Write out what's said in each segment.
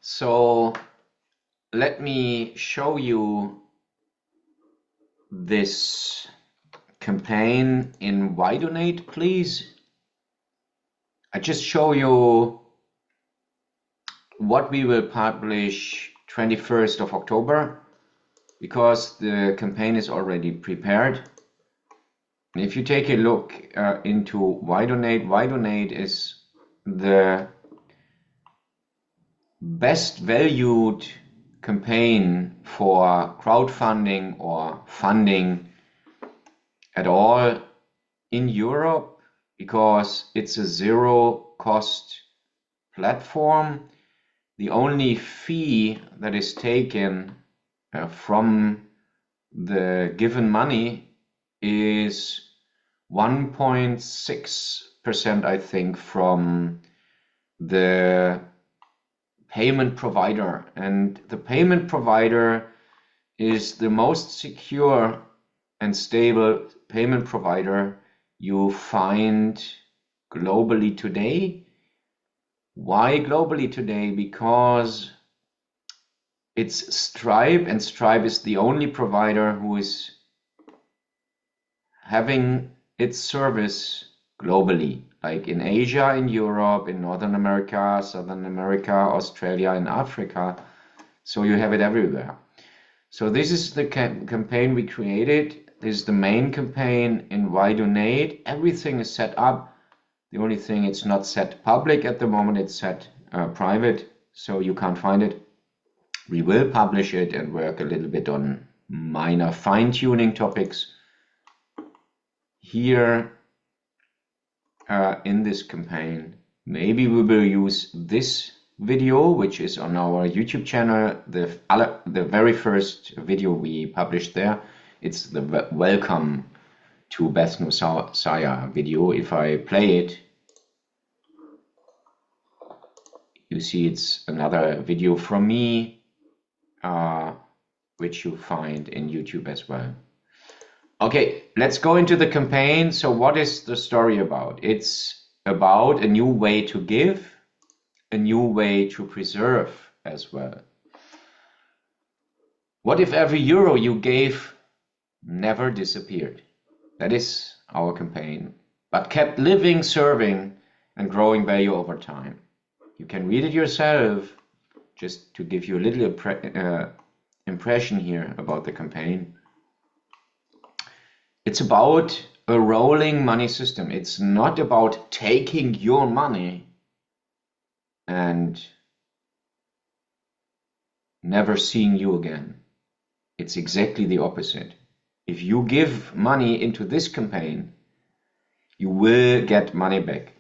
So let me show you this campaign in Why Donate, please. I just show you what we will publish 21st of October because the campaign is already prepared. And if you take a look into Why Donate is the best valued campaign for crowdfunding or funding at all in Europe because it's a zero cost platform. The only fee that is taken from the given money is 1.6%, I think, from the payment provider, and the payment provider is the most secure and stable payment provider you find globally today. Why globally today? Because it's Stripe, and Stripe is the only provider who is having its service globally, like in Asia, in Europe, in Northern America, Southern America, Australia, and Africa. So you have it everywhere. So this is the campaign we created. This is the main campaign in Why Donate. Everything is set up. The only thing, it's not set public at the moment, it's set private, so you can't find it. We will publish it and work a little bit on minor fine-tuning topics here in this campaign. Maybe we will use this video, which is on our YouTube channel, the very first video we published there. It's the welcome to Beth Nousaya video. If I play it, you see it's another video from me, which you find in YouTube as well. Okay, let's go into the campaign. So what is the story about? It's about a new way to give, a new way to preserve as well. What if every euro you gave never disappeared? That is our campaign, but kept living, serving, and growing value over time. You can read it yourself, just to give you a little impression here about the campaign. It's about a rolling money system. It's not about taking your money and never seeing you again. It's exactly the opposite. If you give money into this campaign, you will get money back.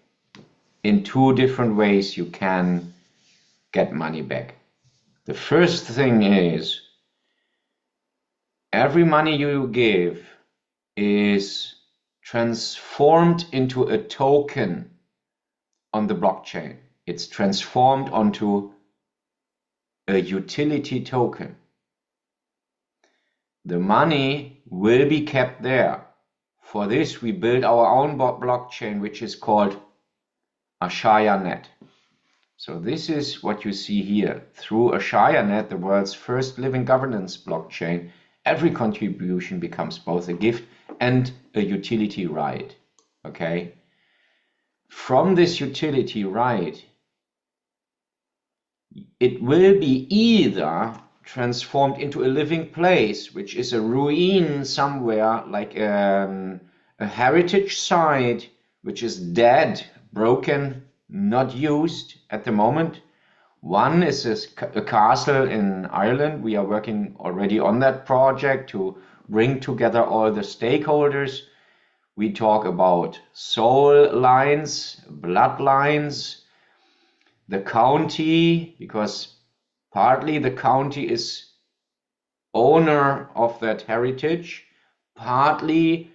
In two different ways you can get money back. The first thing is, every money you give is transformed into a token on the blockchain. It's transformed onto a utility token. The money will be kept there. For this, we build our own blockchain, which is called AshayaNet. So this is what you see here. Through AshayaNet, the world's first living governance blockchain, every contribution becomes both a gift and a utility right. Okay? From this utility right, it will be either transformed into a living place, which is a ruin somewhere, like a heritage site, which is dead, broken, not used at the moment. One is a castle in Ireland. We are working already on that project to bring together all the stakeholders. We talk about soul lines, bloodlines, the county, because partly the county is owner of that heritage, partly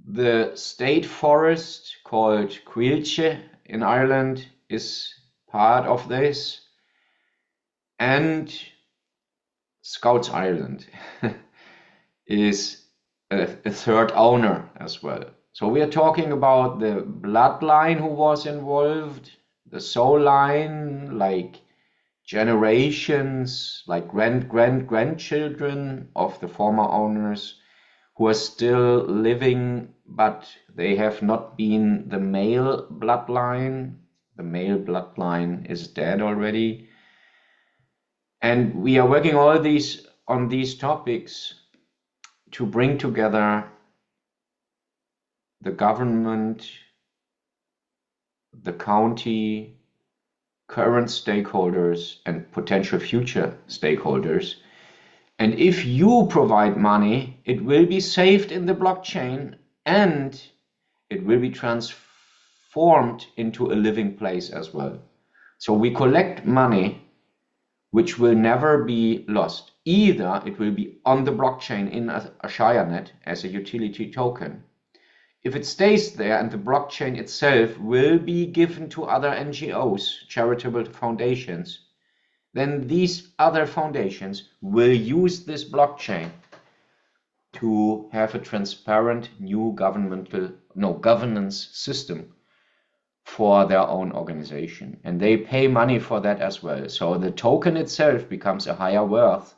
the state forest called Cuilche in Ireland is part of this, and Scouts Ireland is a third owner as well. So we are talking about the bloodline who was involved, the soul line, like generations, like grandchildren of the former owners, who are still living, but they have not been the male bloodline. The male bloodline is dead already. And we are working on these topics to bring together the government, the county, current stakeholders, and potential future stakeholders. And if you provide money, it will be saved in the blockchain and it will be transformed into a living place as well. So we collect money which will never be lost. Either it will be on the blockchain in AshayaNet as a utility token. If it stays there and the blockchain itself will be given to other NGOs, charitable foundations, then these other foundations will use this blockchain to have a transparent new governance system for their own organization. And they pay money for that as well. So the token itself becomes a higher worth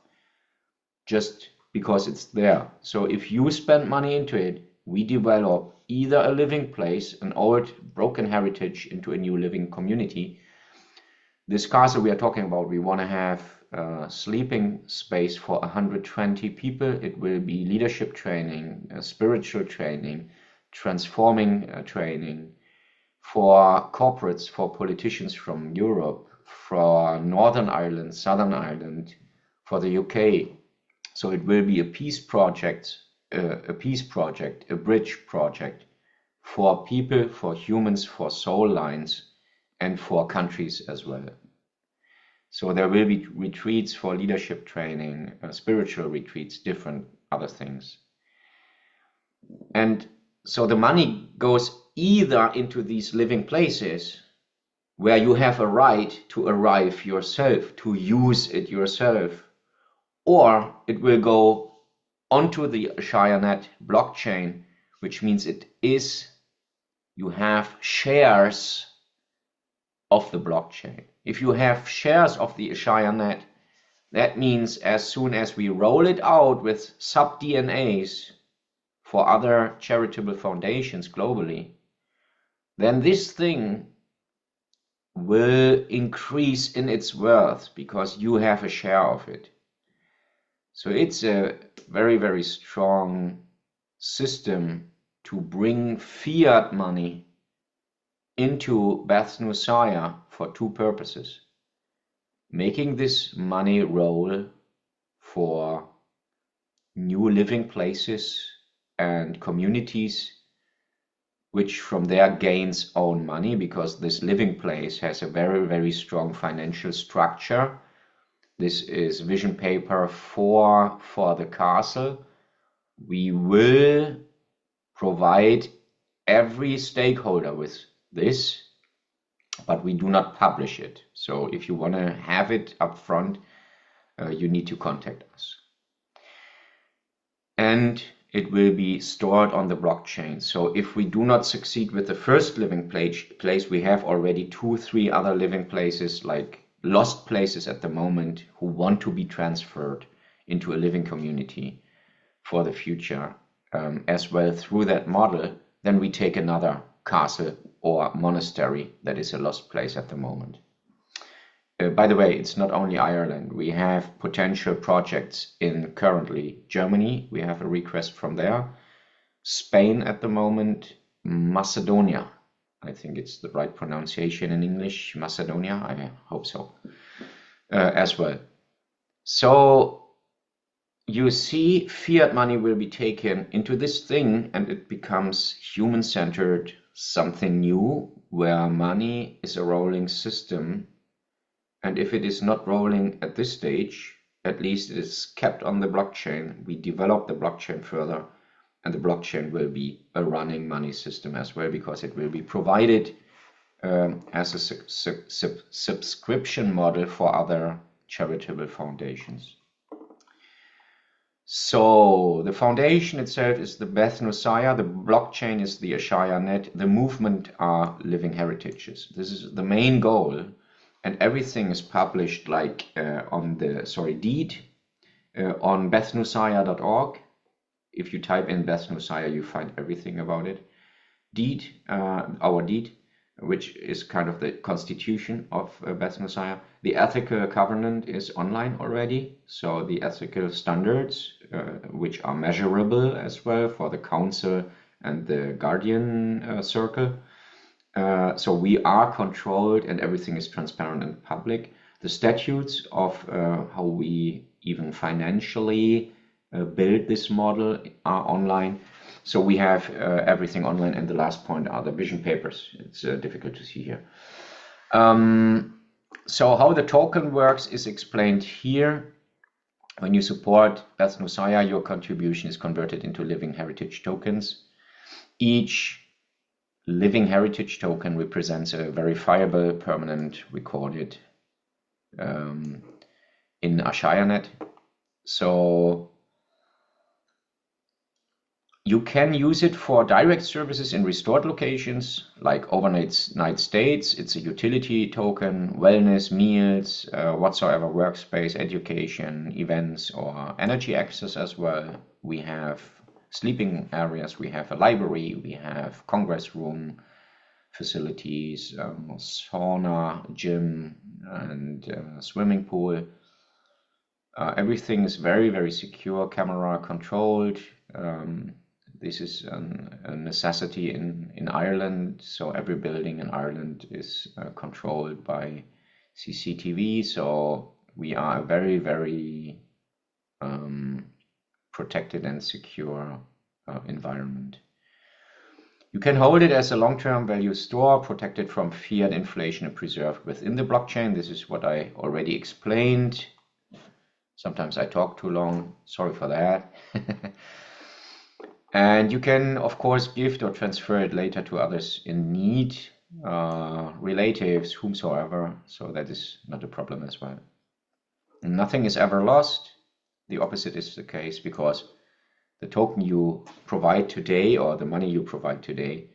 just because it's there. So if you spend money into it, we develop either a living place, an old broken heritage, into a new living community. This castle we are talking about, we want to have sleeping space for 120 people. It will be leadership training, spiritual training, transforming training for corporates, for politicians from Europe, for Northern Ireland, Southern Ireland, for the UK. So it will be a peace project, a bridge project for people, for humans, for soul lines, and for countries as well. So there will be retreats for leadership training, spiritual retreats, different other things. And so the money goes either into these living places where you have a right to arrive yourself, to use it yourself, or it will go onto the AshayaNet blockchain, which means you have shares of the blockchain. If you have shares of the AshayaNet, that means as soon as we roll it out with sub-DNAs for other charitable foundations globally, then this thing will increase in its worth because you have a share of it. So it's a very, very strong system to bring fiat money into Beth Nousaya for two purposes. Making this money roll for new living places and communities which from there gains own money, because this living place has a very, very strong financial structure. This is vision paper for the castle. We will provide every stakeholder with this, but we do not publish it. So if you want to have it up front, you need to contact us. And it will be stored on the blockchain. So if we do not succeed with the first living place, we have already 2-3 other living places, like lost places at the moment, who want to be transferred into a living community for the future as well through that model. Then we take another castle or monastery that is a lost place at the moment. By the way, it's not only Ireland. We have potential projects in currently Germany. We have a request from there. Spain at the moment, Macedonia. I think it's the right pronunciation in English, Macedonia. I hope so as well. So you see, fiat money will be taken into this thing and it becomes human-centered, something new, where money is a rolling system. And if it is not rolling at this stage, at least it is kept on the blockchain. We develop the blockchain further, and the blockchain will be a running money system as well, because it will be provided as a subscription model for other charitable foundations. So the foundation itself is the Beth Nousaya, the blockchain is the AshayaNet, the movement are living heritages. This is the main goal. and everything is published like on the deed on bethnousaya.org. If you type in Beth Nousaya, you find everything about it. Deed, our deed, which is kind of the constitution of Beth Nousaya. The ethical covenant is online already, so the ethical standards, which are measurable as well for the council and the guardian circle. So we are controlled and everything is transparent and public. The statutes of how we even financially build this model are online. So we have everything online, and the last point are the vision papers. It's difficult to see here. So how the token works is explained here. When you support Beth Nousaya, your contribution is converted into living heritage tokens. Each living heritage token represents a verifiable, permanent, recorded in AshayaNet. So you can use it for direct services in restored locations, like overnight stays. It's a utility token, wellness, meals, whatsoever, workspace, education, events, or energy access as well. We have sleeping areas, we have a library, we have congress room facilities, sauna, gym, and swimming pool. Everything is very, very secure, camera controlled. This is a necessity in Ireland, so every building in Ireland is controlled by CCTV, so we are a very, very protected and secure environment. You can hold it as a long-term value store, protected from fiat inflation and preserved within the blockchain. This is what I already explained. Sometimes I talk too long, sorry for that. And you can, of course, gift or transfer it later to others in need, relatives, whomsoever, so that is not a problem as well. Nothing is ever lost. The opposite is the case, because the token you provide today, or the money you provide today,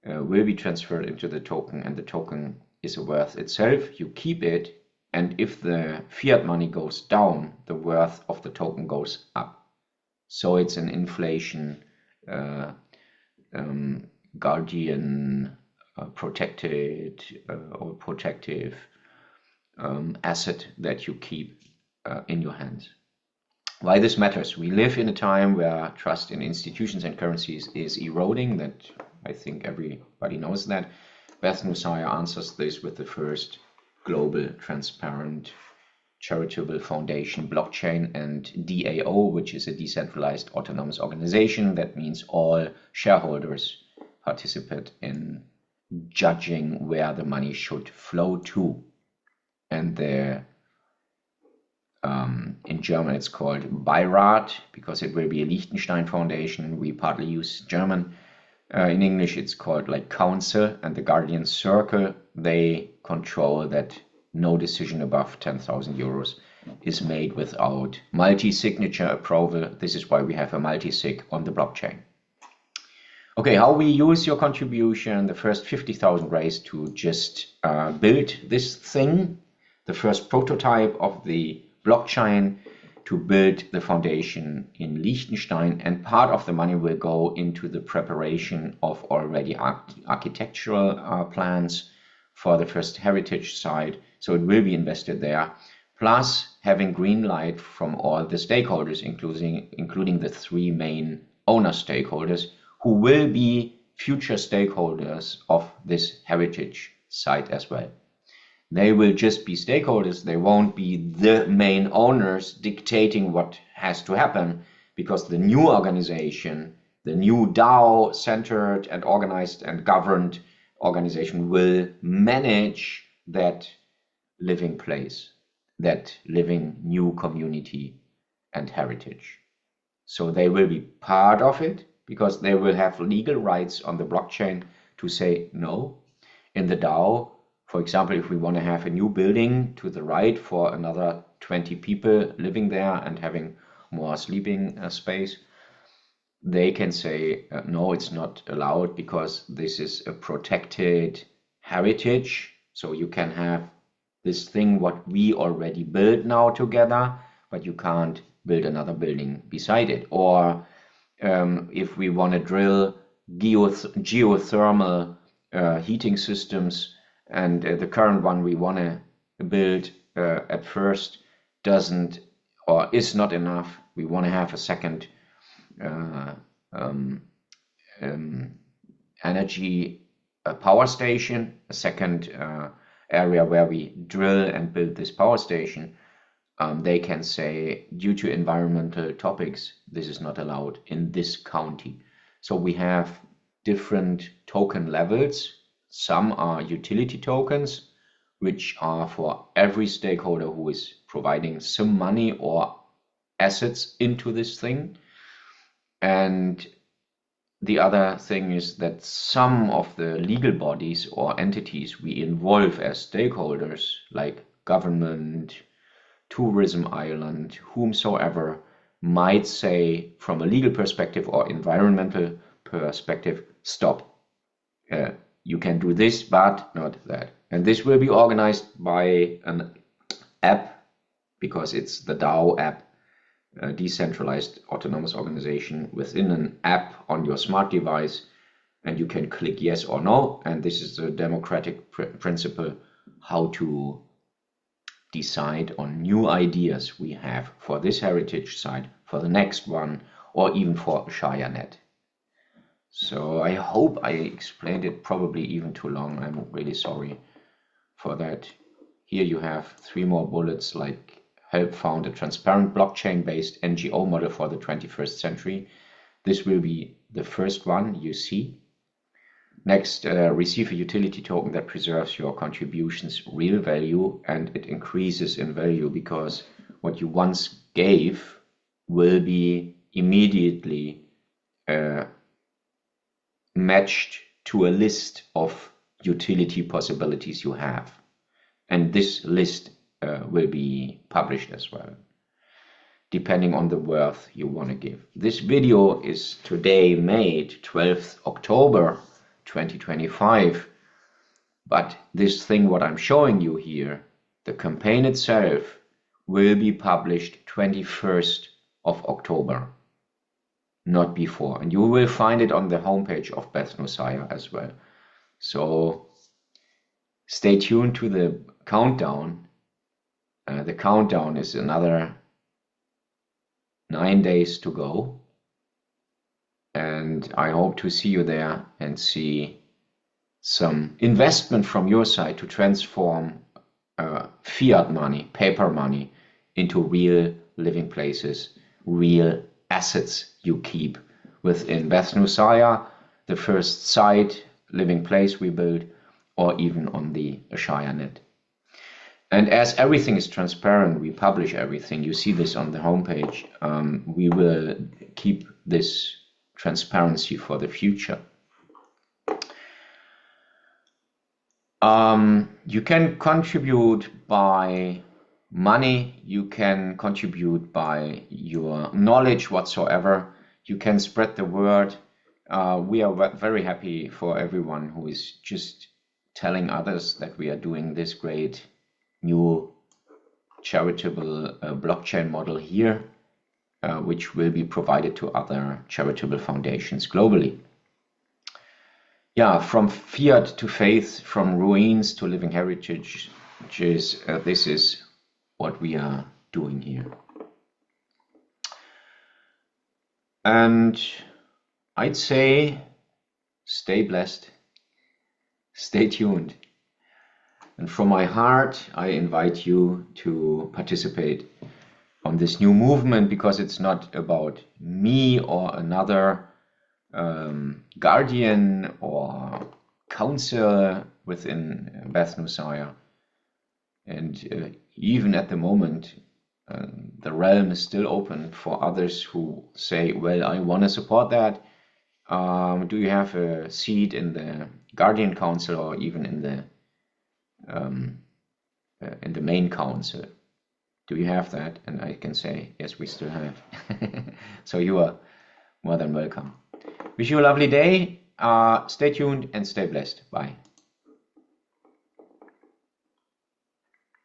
will be transferred into the token, and the token is a worth itself. You keep it, and if the fiat money goes down, the worth of the token goes up. So it's an inflation guardian protected or protective asset that you keep in your hands. Why this matters? We live in a time where trust in institutions and currencies is eroding. That, I think everybody knows that. Beth Nousaya answers this with the first global, transparent, charitable foundation blockchain, and DAO, which is a decentralized autonomous organization. That means all shareholders participate in judging where the money should flow to. And in German it's called Beirat, because it will be a Liechtenstein foundation. We partly use German. In English it's called like council, and the guardian circle, they control that no decision above 10,000 euros is made without multi-signature approval. This is why we have a multi-sig on the blockchain. Okay, how we use your contribution, the first 50,000 raised to just build this thing, the first prototype of the blockchain, to build the foundation in Liechtenstein, and part of the money will go into the preparation of already architectural plans for the first heritage site, so it will be invested there, plus having green light from all the stakeholders, including the three main owner stakeholders, who will be future stakeholders of this heritage site as well. They will just be stakeholders, they won't be the main owners dictating what has to happen, because the new organization, the new DAO, centered and organized and governed organization, will manage that living place, that living new community and heritage. So they will be part of it, because they will have legal rights on the blockchain to say no. In the DAO, for example, if we want to have a new building to the right for another 20 people living there and having more sleeping space, they can say, no, it's not allowed, because this is a protected heritage. So you can have this thing what we already built now together, but you can't build another building beside it. Or if we want to drill geothermal heating systems, and the current one we want to build at first doesn't or is not enough, we want to have a second energy power station, a second area where we drill and build this power station. They can say, due to environmental topics, this is not allowed in this county. So we have different token levels. Some are utility tokens, which are for every stakeholder who is providing some money or assets into this thing. And the other thing is that some of the legal bodies or entities we involve as stakeholders, like government, tourism island, whomsoever, might say from a legal perspective or environmental perspective, stop. You can do this, but not that. And this will be organized by an app, because it's the DAO app, a decentralized autonomous organization within an app on your smart device, and you can click yes or no. And this is the democratic principle how to decide on new ideas we have for this heritage site, for the next one, or even for AshayaNet. So I hope I explained it probably even too long. I'm really sorry for that. Here you have 3 more bullets, like help found a transparent blockchain-based NGO model for the 21st century. This will be the first one you see. Next, receive a utility token that preserves your contributions' real value, and it increases in value because what you once gave will be immediately matched to a list of utility possibilities you have. And this list will be published as well, depending on the worth you want to give. This video is today made 12th October 2025, but this thing what I'm showing you here, the campaign itself, will be published 21st of October, not before. And you will find it on the homepage of Beth Nousaya as well. So stay tuned to the countdown. The countdown is another 9 days to go. And I hope to see you there and see some investment from your side to transform fiat money, paper money, into real living places, real assets you keep within Beth Nousaya, the first site, living place we build, or even on the AshayaNet. And as everything is transparent, we publish everything. You see this on the homepage. We will keep this transparency for the future. You can contribute by money, you can contribute by your knowledge whatsoever, you can spread the word. We are very happy for everyone who is just telling others that we are doing this great new charitable blockchain model here, which will be provided to other charitable foundations globally. Yeah, from fiat to faith, from ruins to living heritage, this is what we are doing here. And I'd say stay blessed, stay tuned. And from my heart, I invite you to participate on this new movement, because it's not about me or another guardian or counsel within Beth Nousaya. And even at the moment, the realm is still open for others who say, well, I want to support that. Do you have a seat in the Guardian Council or even in the main council? Do you have that? And I can say, yes, we still have. So you are more than welcome. Wish you a lovely day. Stay tuned and stay blessed. Bye.